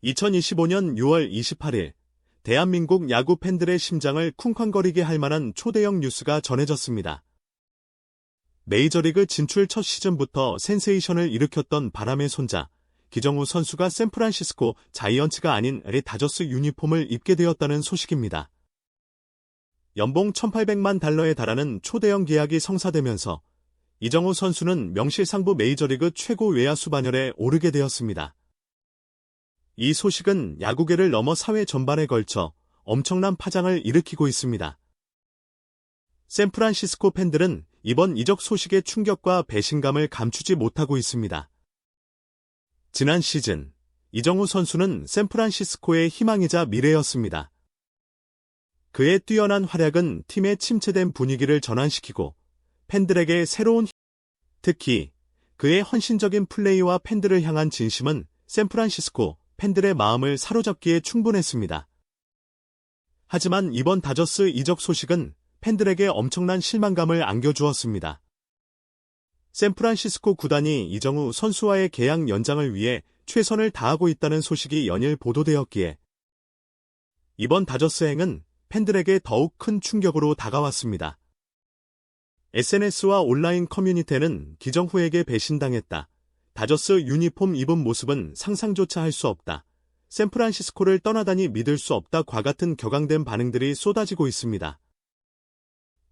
2025년 6월 28일, 대한민국 야구 팬들의 심장을 쿵쾅거리게 할 만한 초대형 뉴스가 전해졌습니다. 메이저리그 진출 첫 시즌부터 센세이션을 일으켰던 바람의 손자, 기정우 선수가 샌프란시스코 자이언츠가 아닌 LA 다저스 유니폼을 입게 되었다는 소식입니다. 연봉 1,800만 달러에 달하는 초대형 계약이 성사되면서 이정우 선수는 명실상부 메이저리그 최고 외야수 반열에 오르게 되었습니다. 이 소식은 야구계를 넘어 사회 전반에 걸쳐 엄청난 파장을 일으키고 있습니다. 샌프란시스코 팬들은 이번 이적 소식의 충격과 배신감을 감추지 못하고 있습니다. 지난 시즌, 이정우 선수는 샌프란시스코의 희망이자 미래였습니다. 그의 뛰어난 활약은 팀의 침체된 분위기를 전환시키고 팬들에게 새로운 특히 그의 헌신적인 플레이와 팬들을 향한 진심은 샌프란시스코 팬들의 마음을 사로잡기에 충분했습니다. 하지만 이번 다저스 이적 소식은 팬들에게 엄청난 실망감을 안겨주었습니다. 샌프란시스코 구단이 이정우 선수와의 계약 연장을 위해 최선을 다하고 있다는 소식이 연일 보도되었기에 이번 다저스 행은 팬들에게 더욱 큰 충격으로 다가왔습니다. SNS와 온라인 커뮤니티에는 기정후에게 배신당했다. 다저스 유니폼 입은 모습은 상상조차 할 수 없다. 샌프란시스코를 떠나다니 믿을 수 없다과 같은 격앙된 반응들이 쏟아지고 있습니다.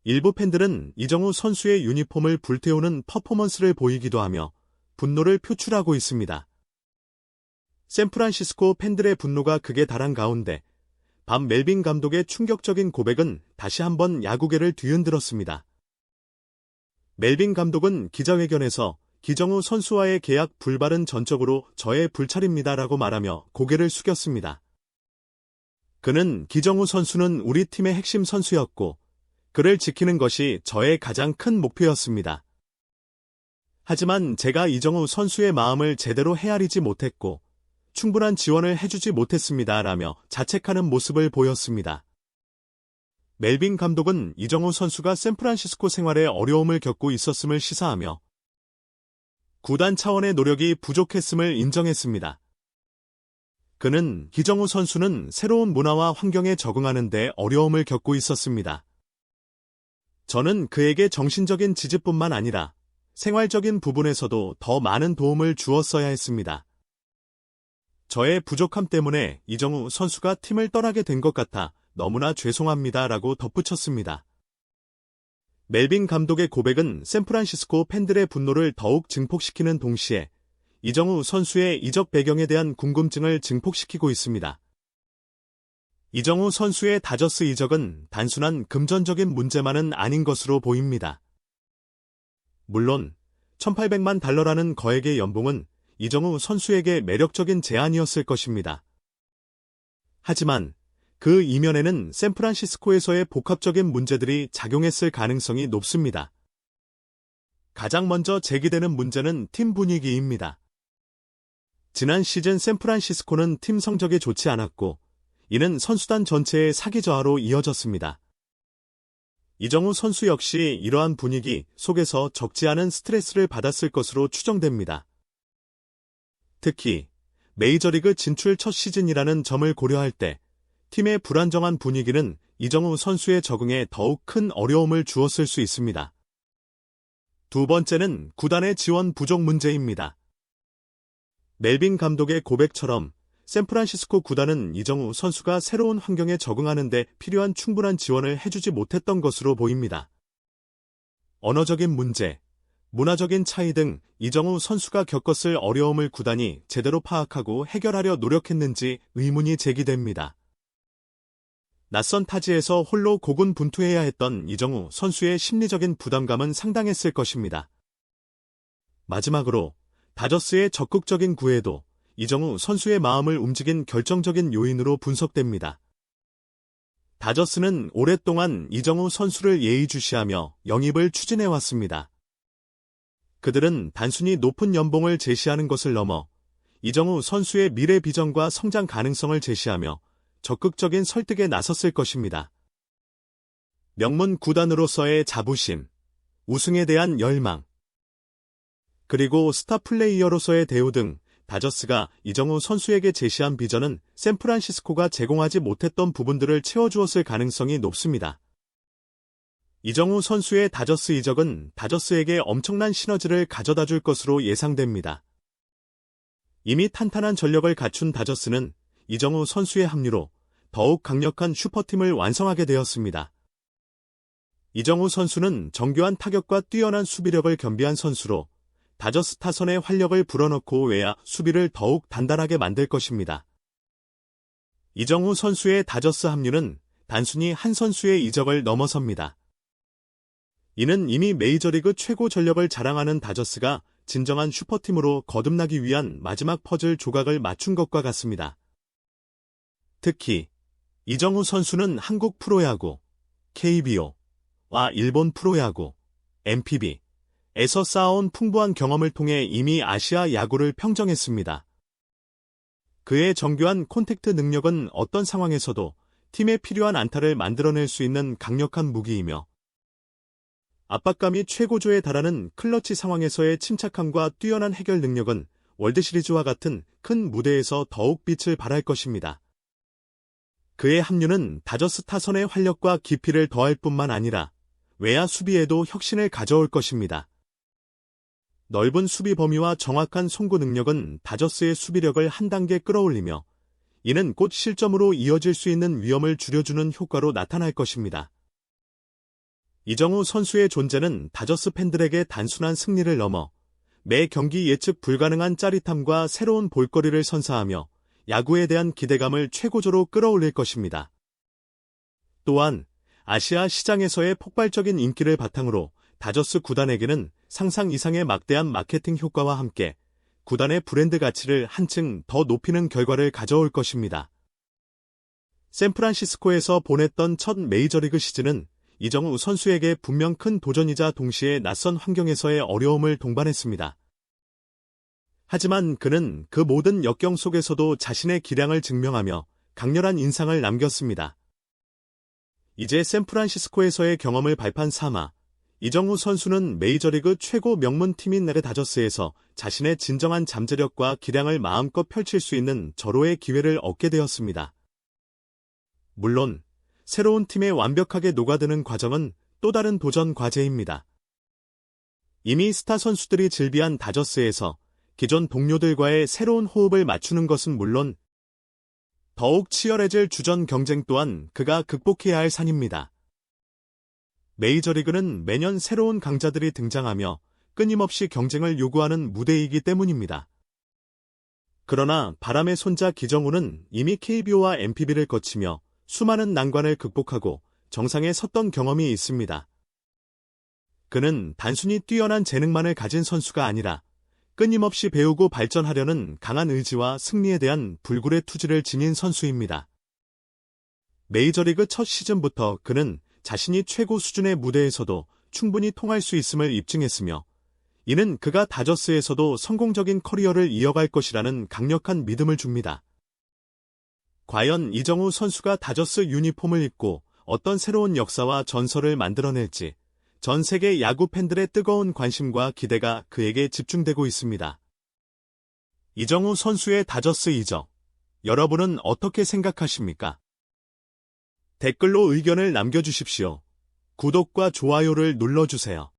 일부 팬들은 이정우 선수의 유니폼을 불태우는 퍼포먼스를 보이기도 하며 분노를 표출하고 있습니다. 샌프란시스코 팬들의 분노가 극에 달한 가운데 밥 멜빈 감독의 충격적인 고백은 다시 한번 야구계를 뒤흔들었습니다. 멜빈 감독은 기자회견에서 기정우 선수와의 계약 불발은 전적으로 저의 불찰입니다라고 말하며 고개를 숙였습니다. 그는 기정우 선수는 우리 팀의 핵심 선수였고 그를 지키는 것이 저의 가장 큰 목표였습니다. 하지만 제가 이정우 선수의 마음을 제대로 헤아리지 못했고 충분한 지원을 해주지 못했습니다라며 자책하는 모습을 보였습니다. 멜빈 감독은 이정우 선수가 샌프란시스코 생활에 어려움을 겪고 있었음을 시사하며 구단 차원의 노력이 부족했음을 인정했습니다. 그는 기정우 선수는 새로운 문화와 환경에 적응하는 데 어려움을 겪고 있었습니다. 저는 그에게 정신적인 지지뿐만 아니라 생활적인 부분에서도 더 많은 도움을 주었어야 했습니다. 저의 부족함 때문에 이정우 선수가 팀을 떠나게 된 것 같아 너무나 죄송합니다라고 덧붙였습니다. 멜빈 감독의 고백은 샌프란시스코 팬들의 분노를 더욱 증폭시키는 동시에 이정우 선수의 이적 배경에 대한 궁금증을 증폭시키고 있습니다. 이정우 선수의 다저스 이적은 단순한 금전적인 문제만은 아닌 것으로 보입니다. 물론 1,800만 달러라는 거액의 연봉은 이정우 선수에게 매력적인 제안이었을 것입니다. 하지만 그 이면에는 샌프란시스코에서의 복합적인 문제들이 작용했을 가능성이 높습니다. 가장 먼저 제기되는 문제는 팀 분위기입니다. 지난 시즌 샌프란시스코는 팀 성적이 좋지 않았고 이는 선수단 전체의 사기 저하로 이어졌습니다. 이정우 선수 역시 이러한 분위기 속에서 적지 않은 스트레스를 받았을 것으로 추정됩니다. 특히 메이저리그 진출 첫 시즌이라는 점을 고려할 때 팀의 불안정한 분위기는 이정우 선수의 적응에 더욱 큰 어려움을 주었을 수 있습니다. 두 번째는 구단의 지원 부족 문제입니다. 멜빈 감독의 고백처럼 샌프란시스코 구단은 이정우 선수가 새로운 환경에 적응하는 데 필요한 충분한 지원을 해주지 못했던 것으로 보입니다. 언어적인 문제, 문화적인 차이 등 이정우 선수가 겪었을 어려움을 구단이 제대로 파악하고 해결하려 노력했는지 의문이 제기됩니다. 낯선 타지에서 홀로 고군분투해야 했던 이정우 선수의 심리적인 부담감은 상당했을 것입니다. 마지막으로 다저스의 적극적인 구애도 이정우 선수의 마음을 움직인 결정적인 요인으로 분석됩니다. 다저스는 오랫동안 이정우 선수를 예의주시하며 영입을 추진해왔습니다. 그들은 단순히 높은 연봉을 제시하는 것을 넘어 이정우 선수의 미래 비전과 성장 가능성을 제시하며 적극적인 설득에 나섰을 것입니다. 명문 구단으로서의 자부심, 우승에 대한 열망, 그리고 스타 플레이어로서의 대우 등 다저스가 이정우 선수에게 제시한 비전은 샌프란시스코가 제공하지 못했던 부분들을 채워주었을 가능성이 높습니다. 이정우 선수의 다저스 이적은 다저스에게 엄청난 시너지를 가져다 줄 것으로 예상됩니다. 이미 탄탄한 전력을 갖춘 다저스는 이정우 선수의 합류로 더욱 강력한 슈퍼팀을 완성하게 되었습니다. 이정우 선수는 정교한 타격과 뛰어난 수비력을 겸비한 선수로 다저스 타선의 활력을 불어넣고 외야 수비를 더욱 단단하게 만들 것입니다. 이정우 선수의 다저스 합류는 단순히 한 선수의 이적을 넘어섭니다. 이는 이미 메이저리그 최고 전력을 자랑하는 다저스가 진정한 슈퍼팀으로 거듭나기 위한 마지막 퍼즐 조각을 맞춘 것과 같습니다. 특히 이정우 선수는 한국 프로야구, KBO와 일본 프로야구, NPB, 에서 쌓아온 풍부한 경험을 통해 이미 아시아 야구를 평정했습니다. 그의 정교한 콘택트 능력은 어떤 상황에서도 팀에 필요한 안타를 만들어낼 수 있는 강력한 무기이며 압박감이 최고조에 달하는 클러치 상황에서의 침착함과 뛰어난 해결 능력은 월드시리즈와 같은 큰 무대에서 더욱 빛을 발할 것입니다. 그의 합류는 다저스 타선의 활력과 깊이를 더할 뿐만 아니라 외야 수비에도 혁신을 가져올 것입니다. 넓은 수비 범위와 정확한 송구 능력은 다저스의 수비력을 한 단계 끌어올리며 이는 곧 실점으로 이어질 수 있는 위험을 줄여주는 효과로 나타날 것입니다. 이정우 선수의 존재는 다저스 팬들에게 단순한 승리를 넘어 매 경기 예측 불가능한 짜릿함과 새로운 볼거리를 선사하며 야구에 대한 기대감을 최고조로 끌어올릴 것입니다. 또한 아시아 시장에서의 폭발적인 인기를 바탕으로 다저스 구단에게는 상상 이상의 막대한 마케팅 효과와 함께 구단의 브랜드 가치를 한층 더 높이는 결과를 가져올 것입니다. 샌프란시스코에서 보냈던 첫 메이저리그 시즌은 이정우 선수에게 분명 큰 도전이자 동시에 낯선 환경에서의 어려움을 동반했습니다. 하지만 그는 그 모든 역경 속에서도 자신의 기량을 증명하며 강렬한 인상을 남겼습니다. 이제 샌프란시스코에서의 경험을 발판 삼아 이정우 선수는 메이저리그 최고 명문팀인 LA 다저스에서 자신의 진정한 잠재력과 기량을 마음껏 펼칠 수 있는 절호의 기회를 얻게 되었습니다. 물론 새로운 팀에 완벽하게 녹아드는 과정은 또 다른 도전 과제입니다. 이미 스타 선수들이 즐비한 다저스에서 기존 동료들과의 새로운 호흡을 맞추는 것은 물론 더욱 치열해질 주전 경쟁 또한 그가 극복해야 할 산입니다. 메이저리그는 매년 새로운 강자들이 등장하며 끊임없이 경쟁을 요구하는 무대이기 때문입니다. 그러나 바람의 손자 기정우는 이미 KBO와 NPB를 거치며 수많은 난관을 극복하고 정상에 섰던 경험이 있습니다. 그는 단순히 뛰어난 재능만을 가진 선수가 아니라 끊임없이 배우고 발전하려는 강한 의지와 승리에 대한 불굴의 투지를 지닌 선수입니다. 메이저리그 첫 시즌부터 그는 자신이 최고 수준의 무대에서도 충분히 통할 수 있음을 입증했으며 이는 그가 다저스에서도 성공적인 커리어를 이어갈 것이라는 강력한 믿음을 줍니다. 과연 이정우 선수가 다저스 유니폼을 입고 어떤 새로운 역사와 전설을 만들어낼지 전 세계 야구 팬들의 뜨거운 관심과 기대가 그에게 집중되고 있습니다. 이정우 선수의 다저스 이적, 여러분은 어떻게 생각하십니까? 댓글로 의견을 남겨주십시오. 구독과 좋아요를 눌러주세요.